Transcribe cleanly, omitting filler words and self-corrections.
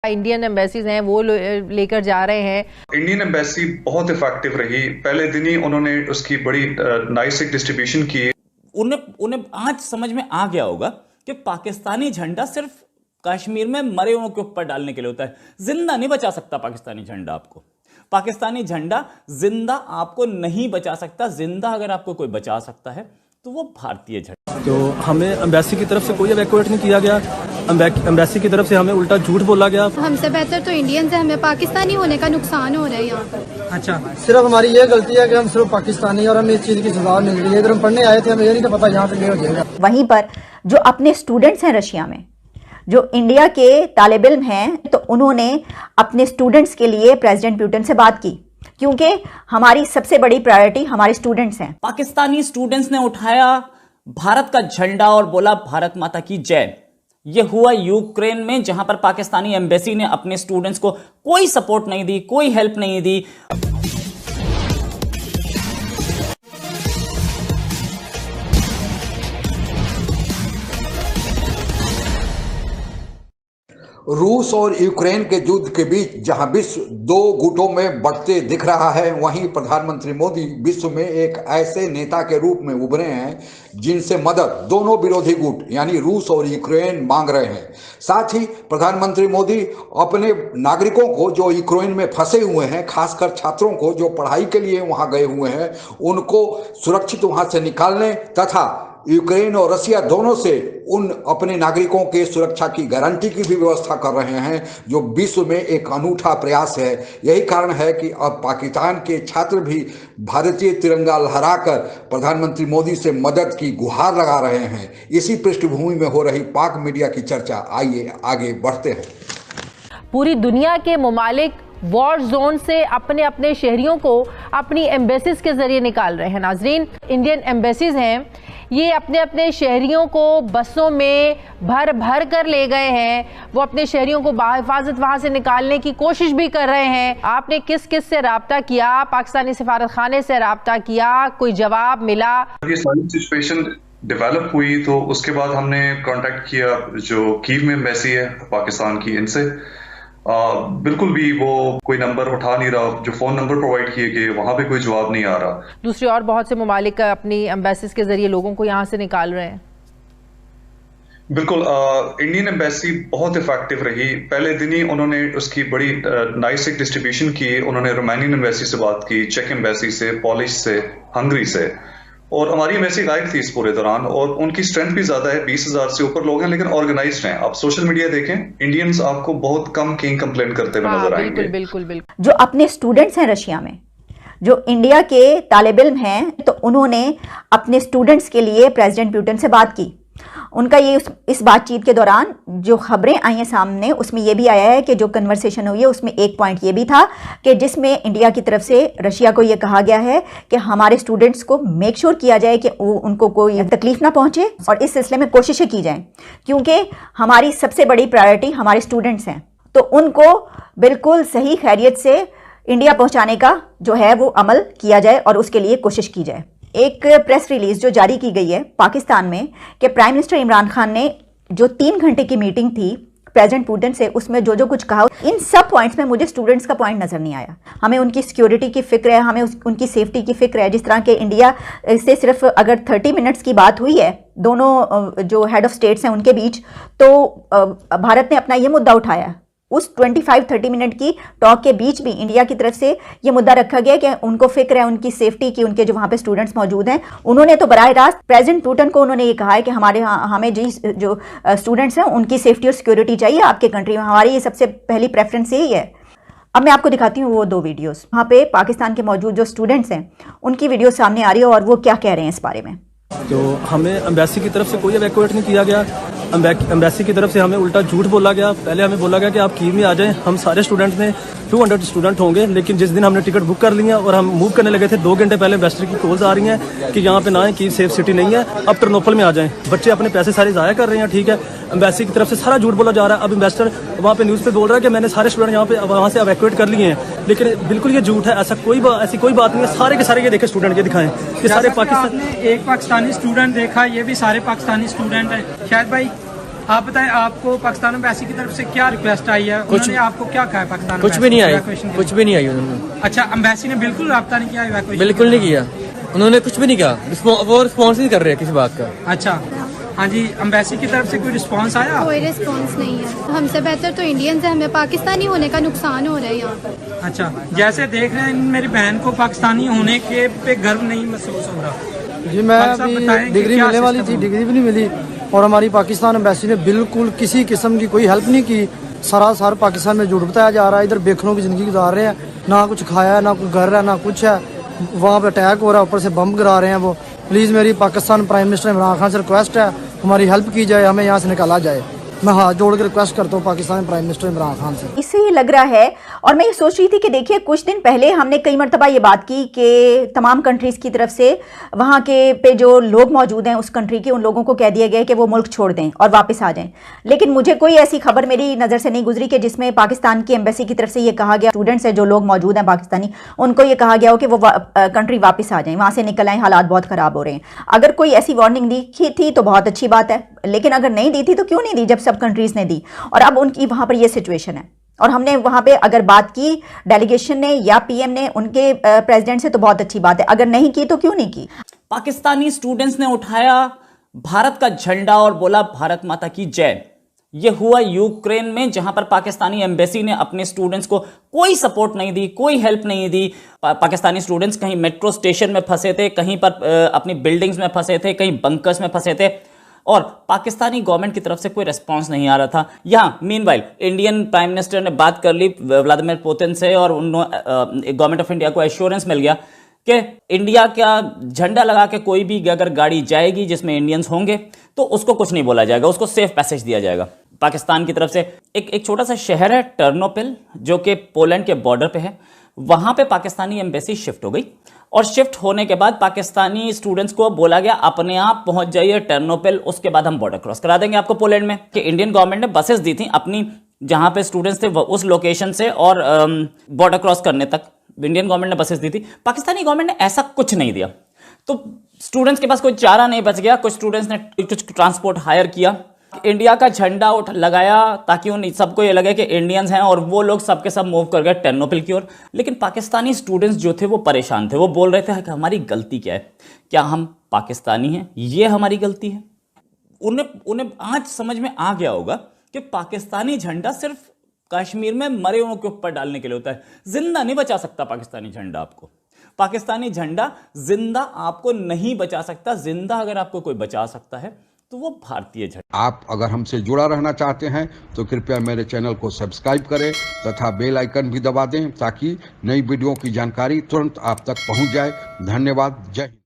Indian embassies हैं वो लेकर जा रहे हैं। इंडियन एम्बेसी बहुत इफेक्टिव रही, पहले दिन ही उन्होंने उसकी बड़ी नाइस एक डिस्ट्रीब्यूशन की। उन्हें आज समझ में आ गया होगा कि पाकिस्तानी झंडा सिर्फ कश्मीर में मरे हुओं के ऊपर डालने के लिए होता है। जिंदा नहीं बचा सकता पाकिस्तानी झंडा आपको। पाकिस्तानी झंडा जिंदा आपको नहीं बचा सकता। जिंदा अगर आपको कोई बचा सकता है तो वो भारतीय झंडा। तो हमें एम्बेसी की तरफ से कोई इवैक्यूएट नहीं किया गया। एम्बेसी की तरफ से हमें उल्टा झूठ बोला गया। हमसे बेहतर तो इंडियंस है, हमें पाकिस्तानी होने का नुकसान हो रहा है यहाँ पर। अच्छा, सिर्फ हमारी ये गलती है कि हम सिर्फ पाकिस्तानी और हमें इस चीज की सजा मिल रही है। इधर हम पढ़ने आए थे, हमें ये नहीं था पता यहाँ पे ये हो जाएगा। वहीं पर जो अपने स्टूडेंट्स हैं रशिया में, जो इंडिया के तालिब इल्म हैं, तो उन्होंने अपने स्टूडेंट्स के लिए प्रेसिडेंट पुतिन से बात की, क्योंकि हमारी सबसे बड़ी प्रायोरिटी हमारे स्टूडेंट्स हैं। पाकिस्तानी स्टूडेंट्स ने उठाया भारत का झंडा और बोला भारत माता की जय। यह हुआ यूक्रेन में, जहां पर पाकिस्तानी एम्बेसी ने अपने स्टूडेंट्स को कोई सपोर्ट नहीं दी, कोई हेल्प नहीं दी। रूस और यूक्रेन के युद्ध के बीच जहां विश्व दो गुटों में बढ़ते दिख रहा है, वहीं प्रधानमंत्री मोदी विश्व में एक ऐसे नेता के रूप में उभरे हैं जिनसे मदद दोनों विरोधी गुट यानी रूस और यूक्रेन मांग रहे हैं। साथ ही प्रधानमंत्री मोदी अपने नागरिकों को जो यूक्रेन में फंसे हुए हैं, खासकर छात्रों को जो पढ़ाई के लिए वहां गए हुए हैं, उनको सुरक्षित वहां से निकालने तथा यूक्रेन और रशिया दोनों से उन अपने नागरिकों के सुरक्षा की गारंटी की भी व्यवस्था कर रहे हैं, जो विश्व में एक अनूठा प्रयास है। यही कारण है कि अब पाकिस्तान के छात्र भी भारतीय तिरंगा लहराकर प्रधानमंत्री मोदी से मदद की गुहार लगा रहे हैं। इसी पृष्ठभूमि में हो रही पाक मीडिया की चर्चा, आइए आगे बढ़ते हैं। पूरी दुनिया के ममालिक वॉर जोन से अपने अपने शहरियों को अपनी एम्बेसीज के जरिए निकाल रहे हैं। नाजरीन, इंडियन एम्बेसीज हैं, ये अपने अपने शहरियों को बसों में भर भर कर ले गए हैं। वो अपने शहरियों को बाहिफाजत वहां से निकालने की कोशिश भी कर रहे हैं। आपने किस किस से राब्ता किया? पाकिस्तानी सफारत खाने से राब्ता किया? कोई जवाब मिला? ये सारी सिचुएशन डेवलप हुई तो उसके बाद हमने कांटेक्ट किया जो कीव में एम्बेसी है पाकिस्तान की, इनसे बिल्कुल भी वो कोई नंबर उठा नहीं रहा। जो फोन नंबर प्रोवाइड किए गए वहां पे कोई जवाब नहीं आ रहा। दूसरी और बहुत से ममालिक अपनी एम्बेसीज के जरिए लोगों को यहाँ से निकाल रहे हैं। बिल्कुल, इंडियन एम्बेसी बहुत इफेक्टिव रही, पहले दिन ही उन्होंने उसकी बड़ी नाइस एक डिस्ट्रीब्यूशन की। उन्होंने रोमानियन एम्बेसी से बात की, चेक एम्बेसी से, पोलिश से, हंगरी से, और हमारी एम्बेसी गायब थी इस पूरे दौरान। और उनकी स्ट्रेंथ भी ज्यादा है, 20,000 से ऊपर लोग हैं, लेकिन ऑर्गेनाइज्ड हैं। आप सोशल मीडिया देखें, इंडियंस आपको बहुत कम किंग कंप्लेन करते हुए नजर आएंगे। बिल्कुल बिल्कुल बिल्कुल। जो अपने स्टूडेंट्स हैं रशिया में, जो इंडिया के तालिब इल्म हैं, तो उन्होंने अपने स्टूडेंट्स के लिए प्रेसिडेंट पुतिन से बात की। उनका ये इस बातचीत के दौरान जो खबरें आई हैं सामने, उसमें यह भी आया है कि जो कन्वर्सेशन हुई है उसमें एक पॉइंट ये भी था कि जिसमें इंडिया की तरफ से रशिया को ये कहा गया है कि हमारे स्टूडेंट्स को मेक श्योर किया जाए कि उनको कोई तकलीफ ना पहुंचे और इस सिलसिले में कोशिशें की जाएं, क्योंकि हमारी सबसे बड़ी प्रायोरिटी हमारे स्टूडेंट्स हैं। तो उनको बिल्कुल सही खैरियत से इंडिया पहुँचाने का जो है वो अमल किया जाए और उसके लिए कोशिश की जाए। एक प्रेस रिलीज जो जारी की गई है पाकिस्तान में कि प्राइम मिनिस्टर इमरान खान ने जो 3 घंटे की मीटिंग थी प्रेसिडेंट पुतिन से, उसमें जो जो कुछ कहा, इन सब पॉइंट्स में मुझे स्टूडेंट्स का पॉइंट नज़र नहीं आया। हमें उनकी सिक्योरिटी की फिक्र है, हमें उनकी सेफ्टी की फिक्र है। जिस तरह के इंडिया से सिर्फ अगर 30 मिनट्स की बात हुई है दोनों जो हेड ऑफ स्टेट्स हैं उनके बीच, तो भारत ने अपना ये मुद्दा उठाया। उस 25-30 मिनट की टॉक के बीच भी इंडिया की तरफ से ये मुद्दा रखा गया कि उनको फिक्र है उनकी सेफ्टी की, उनके जो वहाँ पे स्टूडेंट्स मौजूद हैं। उन्होंने तो बराह रास्त प्रेसिडेंट पुतिन को उन्होंने ये कहा है कि हमें जो स्टूडेंट्स हैं उनकी सेफ्टी और सिक्योरिटी चाहिए आपके कंट्री में, हमारी ये सबसे पहली प्रेफरेंस यही है। अब मैं आपको दिखाती हूँ वो 2 वीडियोज़। वहाँ पे पाकिस्तान के मौजूद जो स्टूडेंट्स हैं उनकी वीडियो सामने आ रही है और वो क्या कह रहे हैं इस बारे में। तो हमें एम्बेसी की तरफ से कोई इवैक्यूएट नहीं किया गया। एम्बेसी की तरफ से हमें उल्टा झूठ बोला गया। पहले हमें बोला गया कि आप कीव में आ जाएं, हम सारे स्टूडेंट्स में 200 स्टूडेंट होंगे, लेकिन जिस दिन हमने टिकट बुक कर ली है और हम मूव करने लगे थे, 2 घंटे पहले एम्बेसडर की कॉल्स आ रही हैं कि यहाँ पे ना है, कीव सेफ सिटी नहीं है, अब टर्नोपल में आ जाएं। बच्चे अपने पैसे सारे ज़ाया कर रहे हैं, ठीक है। एम्बेसी की तरफ से सारा झूठ बोला जा रहा है। अब एम्बेसडर वहाँ पे न्यूज़ पे बोल रहा है कि मैंने सारे स्टूडेंट यहाँ पे वहाँ से इवैक्यूएट कर लिए हैं, लेकिन बिल्कुल ये झूठ है। ऐसी कोई बात नहीं है। सारे के सारे ये देखे स्टूडेंट ये दिखाएं, ये सारे पाकिस्तान। एक पाकिस्तानी स्टूडेंट देखा, ये भी सारे पाकिस्तानी स्टूडेंट है। शायद भाई आप बताएं, आपको पाकिस्तान एम्बेसी की तरफ से क्या रिक्वेस्ट आई है? उन्होंने आपको क्या कहा है? पाकिस्तान कुछ भी नहीं आई, कुछ भी नहीं आई उन्होंने। अच्छा, एम्बेसी ने बिल्कुल रब्ता नहीं किया इवैक्यूएशन? बिल्कुल नहीं किया उन्होंने, कुछ भी नहीं कहा, वो रिस्पॉन्स नहीं कर रहे किसी बात का। अच्छा, हाँ जी, एम्बेसी की तरफ से कोई रिस्पांस आया? कोई रिस्पांस नहीं है। हमसे बेहतर तो इंडियंस है, हमें पाकिस्तानी होने का नुकसान हो रहा है यहाँ पर। अच्छा, जैसे देख रहे हैं मेरी बहन को पाकिस्तानी होने के पे गर्व नहीं महसूस हो रहा। जी, मैं अभी डिग्री मिलने वाली थी, डिग्री भी नहीं मिली और हमारी पाकिस्तान एम्बेसी ने बिल्कुल किसी किस्म की कोई हेल्प नहीं की। सरासर पाकिस्तान में झूठ बताया जा रहा है। इधर बेखनों की जिंदगी गुजार रहे हैं, ना कुछ खाया है, ना कोई घर है, ना कुछ है। वहाँ पे अटैक हो रहा है, ऊपर से बम गिरा रहे हैं वो। प्लीज़ मेरी पाकिस्तान प्राइम मिनिस्टर इमरान खान से रिक्वेस्ट है, हमारी हेल्प की जाए, हमें यहाँ से निकाला जाए। मैं हाथ जोड़ के रिक्वेस्ट करता हूँ पाकिस्तान प्राइम मिनिस्टर इमरान खान से। इससे ये लग रहा है, और मैं ये सोच रही थी कि देखिए कुछ दिन पहले हमने कई मरतबा ये बात की कि तमाम कंट्रीज की तरफ से वहाँ के पे जो लोग मौजूद हैं उस कंट्री के, उन लोगों को कह दिया गया कि वो मुल्क छोड़ दें और वापस आ जाएं। लेकिन मुझे कोई ऐसी खबर मेरी नज़र से नहीं गुजरी कि जिसमें पाकिस्तान की एम्बेसी की तरफ से ये कहा गया, स्टूडेंट्स हैं जो लोग मौजूद हैं पाकिस्तानी, उनको ये कहा गया हो कि वो कंट्री वापस आ जाएं, वहाँ से निकल आएँ, हालात बहुत ख़राब हो रहे हैं। अगर कोई ऐसी वार्निंग दी थी तो बहुत अच्छी बात है, लेकिन अगर नहीं दी थी तो क्यों नहीं दी जब सब कंट्रीज ने दी? और अब उनकी वहां पर ये सिचुएशन है और हमने वहां पे अगर बात की डेलीगेशन ने या पीएम ने उनके प्रेसिडेंट से तो बहुत अच्छी बात है, अगर नहीं की तो क्यों नहीं की? पाकिस्तानी स्टूडेंट्स ने उठाया भारत का झंडा और बोला भारत माता की जय। यह हुआ यूक्रेन में, जहां पर पाकिस्तानी एम्बेसी ने अपने स्टूडेंट्स को कोई सपोर्ट नहीं दी, कोई हेल्प नहीं दी। पाकिस्तानी स्टूडेंट्स कहीं मेट्रो स्टेशन में फंसे थे, कहीं पर अपनी बिल्डिंग्स में फंसे थे, कहीं बंकर्स में फंसे थे और पाकिस्तानी गवर्नमेंट की तरफ से कोई रिस्पांस नहीं आ रहा था। यहाँ मीनवाइल इंडियन प्राइम मिनिस्टर ने बात कर ली व्लादिमीर पुतिन से और गवर्नमेंट ऑफ इंडिया को एश्योरेंस मिल गया कि इंडिया का झंडा लगा के कोई भी अगर गाड़ी जाएगी जिसमें इंडियंस होंगे तो उसको कुछ नहीं बोला जाएगा, उसको सेफ पैसेज दिया जाएगा। पाकिस्तान की तरफ से एक छोटा सा शहर है टर्नोपिल जो कि पोलैंड के बॉर्डर पे है, वहां पे पाकिस्तानी एम्बेसी शिफ्ट हो गई और शिफ्ट होने के बाद पाकिस्तानी स्टूडेंट्स को बोला गया अपने आप पहुंच जाइए टर्नोपिल, उसके बाद हम बॉर्डर क्रॉस करा देंगे आपको पोलैंड में। कि इंडियन गवर्नमेंट ने बसेस दी थी अपनी जहां पे स्टूडेंट्स थे उस लोकेशन से और बॉर्डर क्रॉस करने तक इंडियन गवर्नमेंट ने बसेस दी थी। पाकिस्तानी गवर्नमेंट ने ऐसा कुछ नहीं दिया, तो स्टूडेंट्स के पास कोई चारा नहीं बच गया। कुछ स्टूडेंट्स ने कुछ ट्रांसपोर्ट हायर किया, इंडिया का झंडा लगाया ताकि उन सबको ये लगे कि इंडियंस हैं और वो लोग सबके सब मूव कर गए टर्नोपिल की ओर। लेकिन पाकिस्तानी स्टूडेंट्स जो थे वो परेशान थे, वो बोल रहे थे कि हमारी गलती क्या है, क्या हम पाकिस्तानी हैं, ये हमारी गलती है। उन्हें आज समझ में आ गया होगा कि पाकिस्तानी झंडा सिर्फ कश्मीर में मरे हुओं के ऊपर डालने के लिए होता है, जिंदा नहीं बचा सकता पाकिस्तानी झंडा आपको। पाकिस्तानी झंडा जिंदा आपको नहीं बचा सकता, जिंदा अगर आपको कोई बचा सकता है तो वो भारतीय झंडा। आप अगर हमसे जुड़ा रहना चाहते हैं तो कृपया मेरे चैनल को सब्सक्राइब करें तथा बेल आइकन भी दबा दें ताकि नई वीडियो की जानकारी तुरंत आप तक पहुंच जाए। धन्यवाद। जय हिंद।